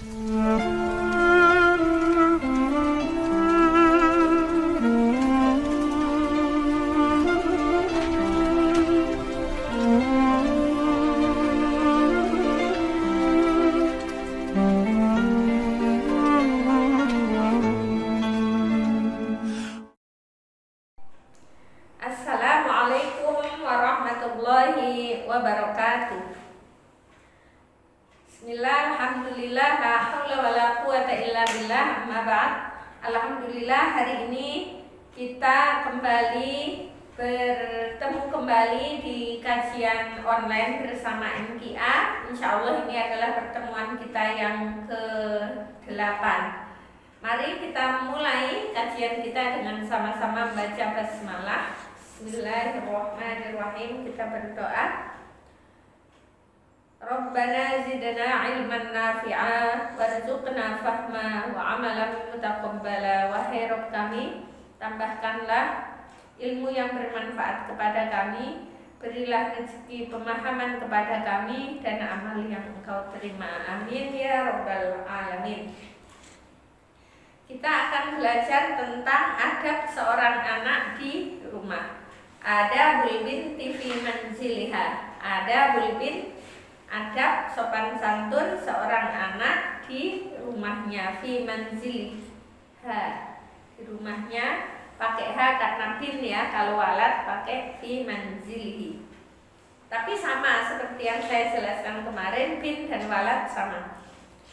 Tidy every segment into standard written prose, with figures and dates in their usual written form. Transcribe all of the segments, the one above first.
Assalamualaikum warahmatullahi wabarakatuh. Bismillah, alhamdulillah, la haula wala quwata illa billah, amma ba'd. Alhamdulillah, hari ini kita bertemu kembali di kajian online bersama MKA. Insya Allah ini adalah pertemuan kita yang ke-8. Mari kita mulai kajian kita dengan sama-sama membaca basmalah. Bismillahirrahmanirrahim. Kita berdoa. Rabbana zidna ilman nafi'a warzuqna fahma wa amalan mutaqabbala. Wahai Rabb kami, tambahkanlah ilmu yang bermanfaat kepada kami, berilah rezeki pemahaman kepada kami dan amal yang Engkau terima. Amin ya rabbal alamin. Kita akan belajar tentang adab seorang anak di rumah. Adabul binti fi manziliha. Adabul bint, adab sopan santun seorang anak di rumahnya. Fi manziliha, di rumahnya pakai H karena bin ya. Kalau walad pakai fi manzilihi. Tapi sama seperti yang saya jelaskan kemarin, bin dan walad sama,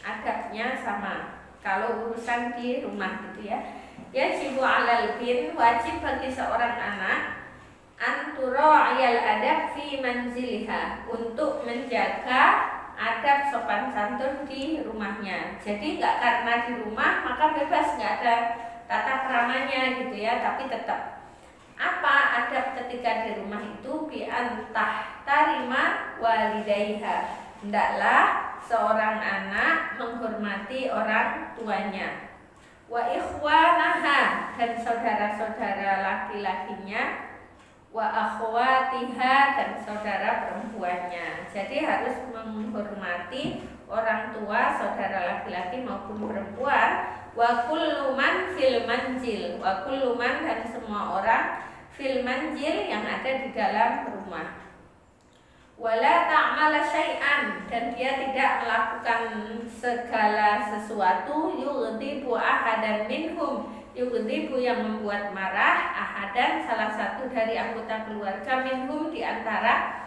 adabnya sama kalau urusan di rumah gitu ya. Yajibu alal bin, wajib bagi seorang anak antura'iyal adab fi manziliha, untuk menjaga adab sopan santun di rumahnya. Jadi nggak karena di rumah maka bebas, nggak ada tata keramanya gitu ya, tapi tetap apa adab ketika di rumah itu, bi antah tarima walidaiha, hendaklah seorang anak menghormati orang tuanya, wa ikhwanaha, dan saudara-saudara laki-lakinya, wa akhwatiha, dan saudara perempuannya. Jadi harus menghormati orang tua, saudara laki-laki maupun perempuan. Wa kullu man fil manzil, wa kullu man, dan semua orang fil manzil, yang ada di dalam rumah. Wala ta'mala syai'an, dan dia tidak melakukan segala sesuatu yughdibu ahadan minhum, yughdibu yang membuat marah, ahadan salah satu dari anggota keluarga, minhum di antara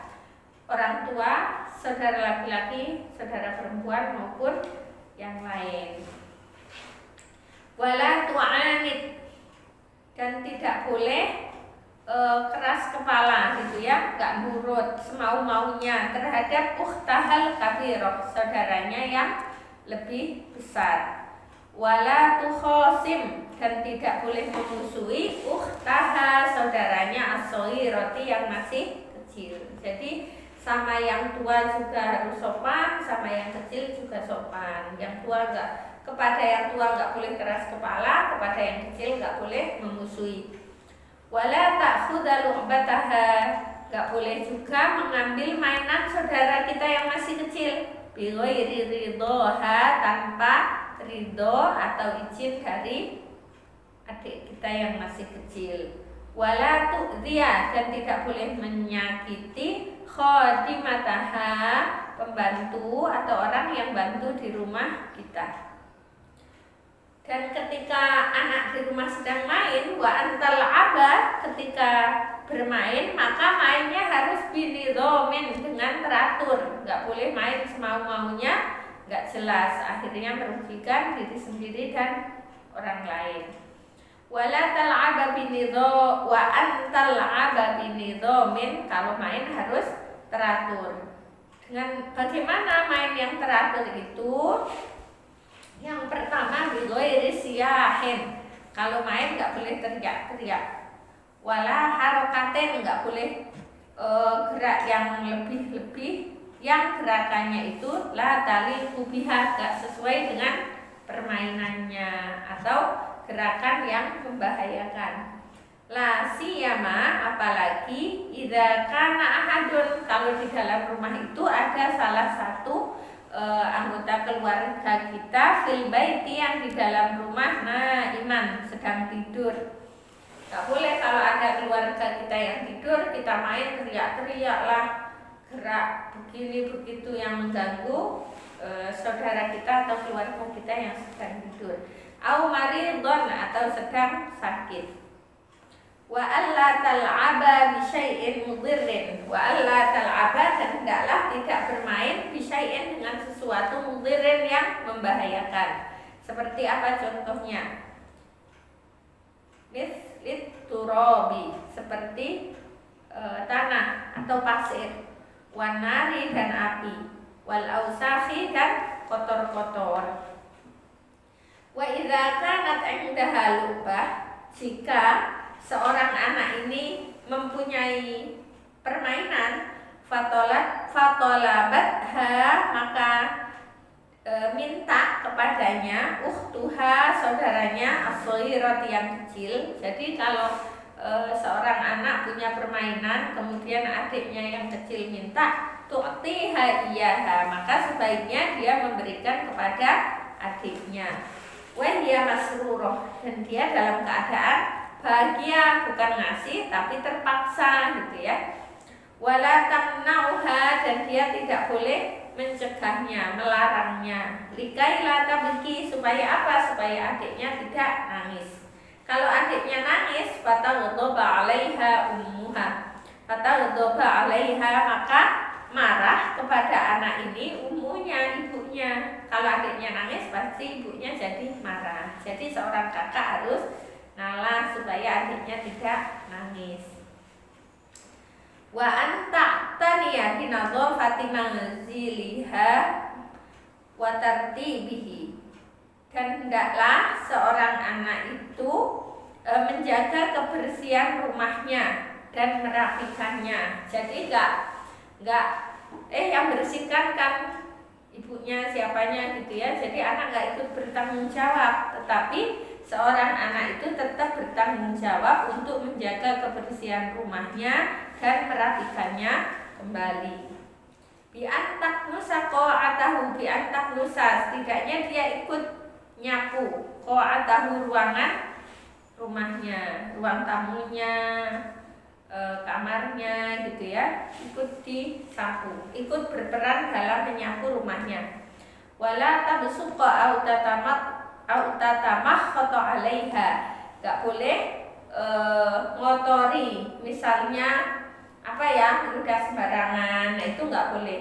orang tua, saudara laki-laki, saudara perempuan maupun yang lain. Wala tu'anid, dan tidak boleh keras kepala gitu ya, nggak nurut semau-maunya terhadap ukhtahal kabirah, saudaranya yang lebih besar. Wala tukhosim, dan tidak boleh memusuhi ukhtaha, saudaranya as-shaghirati, yang masih kecil. Jadi sama yang tua juga harus sopan, sama yang kecil juga sopan. Yang tua kepada yang tua nggak boleh keras kepala, kepada yang kecil nggak boleh memusuhi. Wala ta'khudha lu'bataha, gak boleh juga mengambil mainan saudara kita yang masih kecil, bi ghairi ridhoha, tanpa ridho atau izin dari adik kita yang masih kecil. Wala tu'dhiya, dan tidak boleh menyakiti khadimataha, pembantu atau orang yang bantu di rumah kita. Dan ketika anak di rumah sedang main, wa antal aba, ketika bermain maka mainnya harus binidhomin, dengan teratur, nggak boleh main semau-maunya, nggak jelas, akhirnya merugikan diri sendiri dan orang lain. Wala tal'aba binidho wa antal aba binidhomin, kalau main harus teratur. Dengan bagaimana main yang teratur itu? Yang pertama, bighairi siyahin, kalau main nggak boleh teriak-teriak. Wala harokaten, nggak boleh gerak yang lebih-lebih, yang gerakannya itu la tali kubiha, nggak sesuai dengan permainannya, atau gerakan yang membahayakan. La siyama, apalagi idza kana ahadun, kalau di dalam rumah itu ada salah satu anggota keluarga kita fil baiti yang di dalam rumah iman sedang tidur. Gak boleh kalau ada keluarga kita yang tidur kita main teriak-teriak lah, gerak begini begitu yang mengganggu saudara kita atau keluarga kita yang sedang tidur. Au maridon atau sedang sakit. Wa alla tal'aba bi syai'in mudhirrin. Wa alla tal'aba dan hendaklah tidak bermain bi syai'in dengan sesuatu mudhirrin yang membahayakan. Seperti apa contohnya? Mislit turabi, seperti tanah atau pasir, wanari dan api, wal ausakhi dan kotor-kotor. Wa idza kanat 'indaha lubah, jika seorang anak ini mempunyai permainan, fatolabatha, maka minta kepadanya ukhtuha, saudaranya as-shaghirah yang kecil. Jadi kalau seorang anak punya permainan kemudian adiknya yang kecil minta tu'tiha iyaha, maka sebaiknya dia memberikan kepada adiknya. Wa hiya masrurah, dan dia dalam keadaan bahagia, bukan ngasih tapi terpaksa gitu ya. Wala tamnauha, dan dia tidak boleh mencegahnya, melarangnya. Likai la tabki, supaya apa? Supaya adiknya tidak nangis. Kalau adiknya nangis, fataghdaba 'alaiha ummuha. Fataghdaba 'alaiha, maka marah kepada anak ini ummunya, ibunya. Kalau adiknya nangis pasti ibunya jadi marah. Jadi seorang kakak harus ngalah supaya adiknya tidak nangis. Wa anta taniya binadhafati manziliha wa tartibihi, dan hendaklah seorang anak itu menjaga kebersihan rumahnya dan merapikannya. Jadi enggak yang bersihkan kan ibunya siapanya gitu ya. Jadi anak enggak ikut bertanggung jawab, tetapi seorang anak itu tetap bertanggung jawab untuk menjaga kebersihan rumahnya dan merapikannya kembali. Bi antak nusa qa'atahu, bi antak nusa, setidaknya dia ikut nyapu qa'atahu, ruangan rumahnya, ruang tamunya, kamarnya gitu ya, ikut disapu, ikut berperan dalam menyapu rumahnya. Wala tabsuqa au tatamah khoto 'alaiha, enggak boleh ngotori, misalnya ludah sembarangan, nah itu enggak boleh.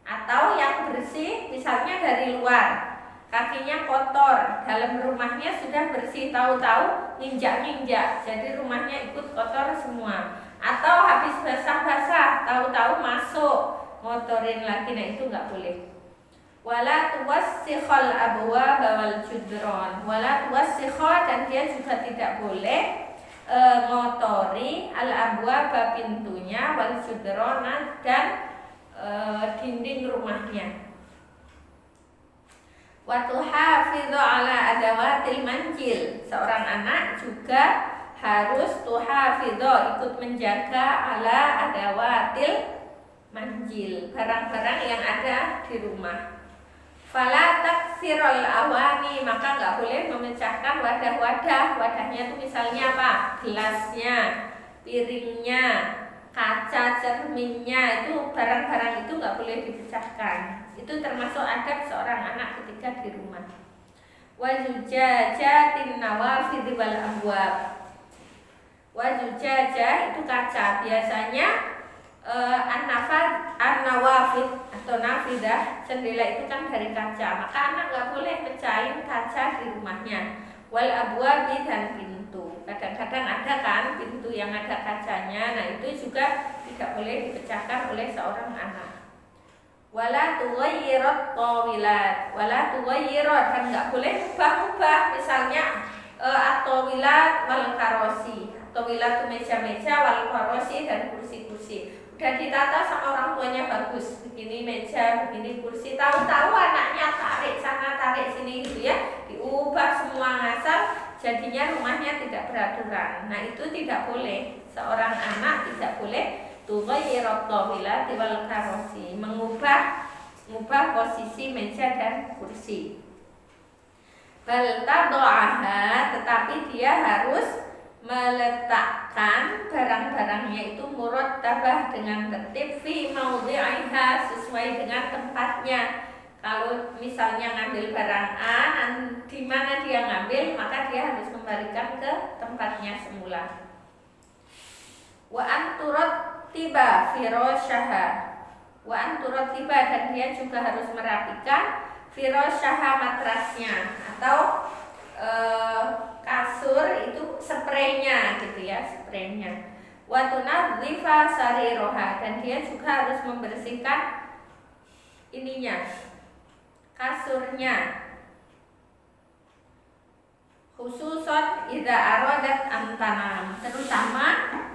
Atau yang bersih misalnya dari luar, kakinya kotor, dalam rumahnya sudah bersih, tahu-tahu nginjak-nginjak, jadi rumahnya ikut kotor semua. Atau habis basah-basah, tahu-tahu masuk, ngotorin lagi, nah itu enggak boleh. Wala tuwassikhal abwaba wal judron, wala tuwassikha, dan dia juga tidak boleh ngotori al abwaba, pintunya, wal judrona, dan dinding rumahnya. Wa tuhafidhu ala adawatil manjil, seorang anak juga harus tuhafidhu, ikut menjaga ala adawatil manjil, barang-barang yang ada di rumah. Fala taksirul awani, maka enggak boleh memecahkan wadah-wadah. Wadahnya itu misalnya apa? Gelasnya, piringnya, kaca cerminnya, itu barang-barang itu enggak boleh dipecahkan. Itu termasuk adab seorang anak ketika di rumah. Wa zujajatin nawafidh wal abwab. Wa zujajah itu kaca, biasanya an-nawafid atau nafidah, jendela itu kan dari kaca, maka anak nggak boleh pecahin kaca di rumahnya. Wal abwabi, dan pintu, kadang-kadang ada kan pintu yang ada kacanya, nah itu juga tidak boleh dipecahkan oleh seorang anak. Wala tughayyirat tawilat, wala tughayyirat, dan nggak boleh ubah-ubah, misalnya at-tawilat wal karosi, tawilat itu meja-meja, wal karosi, dan kursi-kursi. Udah ditata sama orang tuanya bagus, begini meja, begini kursi, tahu-tahu anaknya tarik sana tarik sini gitu ya, diubah semua ngasal, jadinya rumahnya tidak beraturan. Nah itu tidak boleh, seorang anak tidak boleh tughayyirat tawilati wal karosi, mengubah mengubah posisi meja dan kursi. Bal tada'aha, tetapi dia harus meletakkan barang-barangnya itu murattabah dengan tertib fi maudhi'iha, sesuai dengan tempatnya. Kalau misalnya ngambil barang A, di mana dia ngambil, maka dia harus kembalikan ke tempatnya semula. Wa anturat tiba firasyaha, wa anturat tiba, dan dia juga harus merapikan firasyaha, matrasnya atau kasur itu spraynya gitu ya, spraynya. Wa tunadhifa sariroha, dan dia juga harus membersihkan ininya, kasurnya. Khususon idza aradat antanam, terutama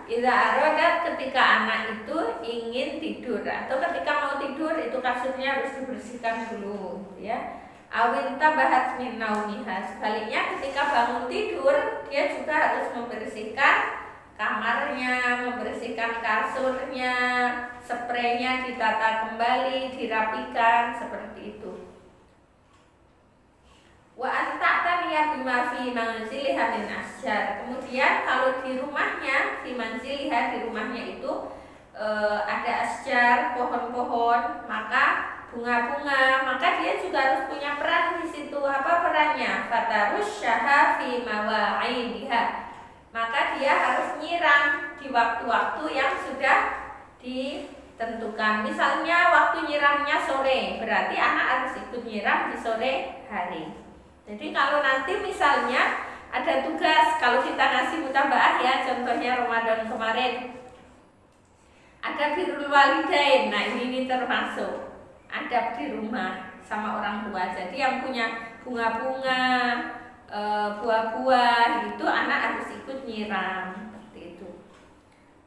idza aradat ketika anak itu ingin tidur atau ketika mau tidur, itu kasurnya harus dibersihkan dulu ya. Awin tabahat min naumiha, sebaliknya ketika bangun tidur dia juga harus membersihkan kamarnya, membersihkan kasurnya, spraynya ditata kembali, dirapikan, seperti itu. Wa anta'taniya bima fi manziliha min asjar. Kemudian kalau di rumahnya, fi manziliha, di rumahnya itu ada asjar, pohon-pohon, maka bunga-bunga, maka dia juga harus punya peran di situ. Apa perannya? Fatarusyaha fi mawa'idiha, maka dia harus nyiram di waktu-waktu yang sudah ditentukan. Misalnya waktu nyiramnya sore, berarti anak harus ikut nyiram di sore hari. Jadi kalau nanti misalnya ada tugas, kalau kita ngasih mutabaah ya, contohnya Ramadan kemarin ada birrul walidain, nah ini termasuk adab di rumah sama orang tua. Jadi yang punya bunga-bunga, buah-buah itu anak harus ikut nyiram, seperti itu.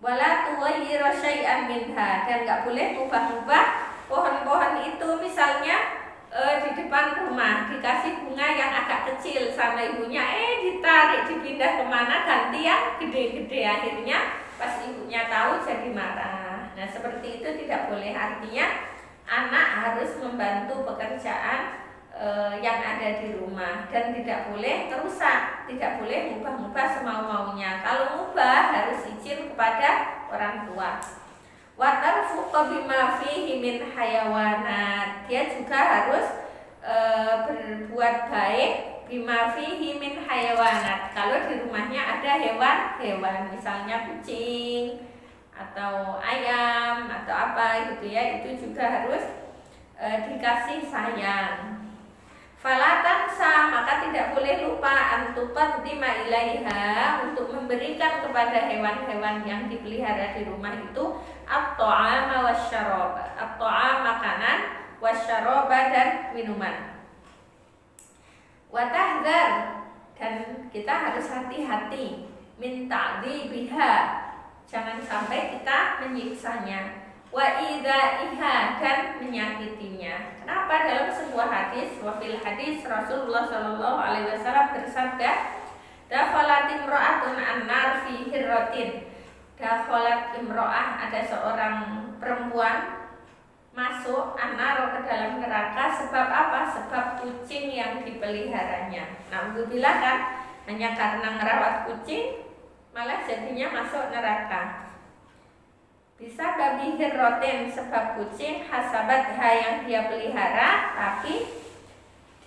Wala tughayyiru syai'an minha, dan nggak boleh mubah-mubah pohon-pohon itu. Misalnya di depan rumah dikasih bunga yang agak kecil sama ibunya, ditarik dipindah kemana, ganti yang gede-gede, akhirnya pas ibunya tahu jadi marah. Nah seperti itu tidak boleh. Artinya anak harus membantu pekerjaan yang ada di rumah dan tidak boleh terusak, tidak boleh mubah-mubah semau-maunya. Kalau mubah harus izin kepada orang tua. Wa tarfuqa bima fihi min hayawanat, dia juga harus berbuat baik bima fihi min hayawanat. Kalau di rumahnya ada hewan-hewan, misalnya kucing atau ayam atau apa gitu ya, itu juga harus dikasih sayang. Falatansa, maka tidak boleh lupa antuqaddima ilaiha, untuk memberikan kepada hewan-hewan yang dipelihara di rumah itu at-ta'ama wasyaraba, at-ta'am makanan, wasyaraba dan minuman. Wa tahdzar, dan kita harus hati-hati min ta'dzibiha, jangan sampai kita menyiksanya. Wa idzaiha, dan menyakitinya. Kenapa? Dalam sebuah hadis, wa fil hadis Rasulullah sallallahu alaihi wasallam bersabda, dakhalat imra'atun an-nar fi hirratin. Dakhalat imra'ah, ada seorang perempuan masuk an-nar, ke dalam neraka. Sebab apa? Sebab kucing yang dipeliharanya. Alhamdulillah kan, hanya karena merawat kucing malah jadinya masuk neraka. Bisa babi hirrotin, sebab kucing hasabatha, yang dia pelihara, tapi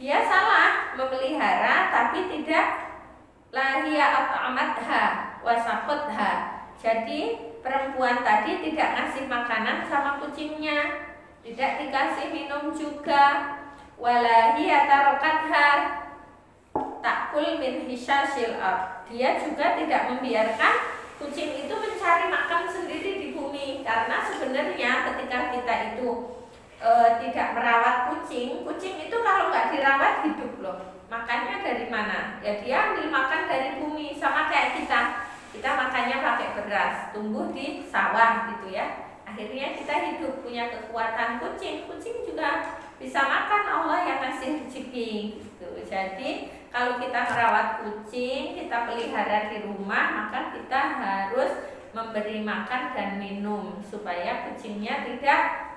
dia salah memelihara, tapi tidak lahia at'amatha wasaqutha. Jadi perempuan tadi tidak ngasih makanan sama kucingnya, tidak dikasih minum juga. Walahia tarokatha takul min hisyasil ard, dia juga tidak membiarkan kucing itu mencari makan sendiri di bumi. Karena sebenarnya ketika kita itu tidak merawat kucing, kucing itu kalau nggak dirawat hidup loh. Makannya dari mana? Ya dia ambil makan dari bumi, sama kayak kita. Kita makannya pakai beras, tumbuh di sawah gitu ya. Akhirnya kita hidup, punya kekuatan. Kucing juga bisa makan, Allah yang ngasih rezeki gitu. Jadi kalau kita merawat kucing, kita pelihara di rumah, maka kita harus memberi makan dan minum supaya kucingnya tidak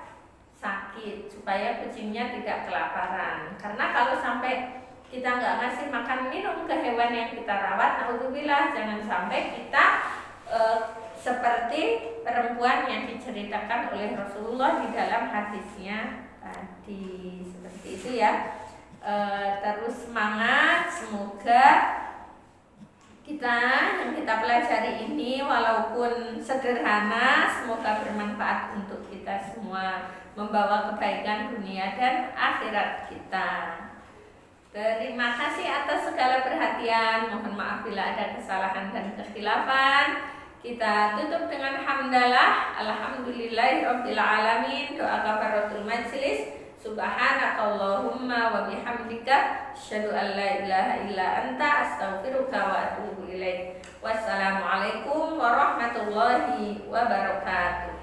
sakit, supaya kucingnya tidak kelaparan. Karena kalau sampai kita nggak ngasih makan minum ke hewan yang kita rawat, naudzubillah, jangan sampai kita seperti perempuan yang diceritakan oleh Rasulullah di dalam hadisnya tadi. Seperti itu ya. Terus semangat, semoga kita yang kita pelajari ini walaupun sederhana, semoga bermanfaat untuk kita semua, membawa kebaikan dunia dan akhirat kita. Terima kasih atas segala perhatian. Mohon maaf bila ada kesalahan dan kekhilafan. Kita tutup dengan hamdalah. Alhamdulillahirabbil alamin. Doa kafaratul majlis. Subhanakallahumma wa bihamdika asyhadu an la ilaha illa anta astaghfiruka wa atubu ilaik. Wassalamualaikum warahmatullahi wabarakatuh.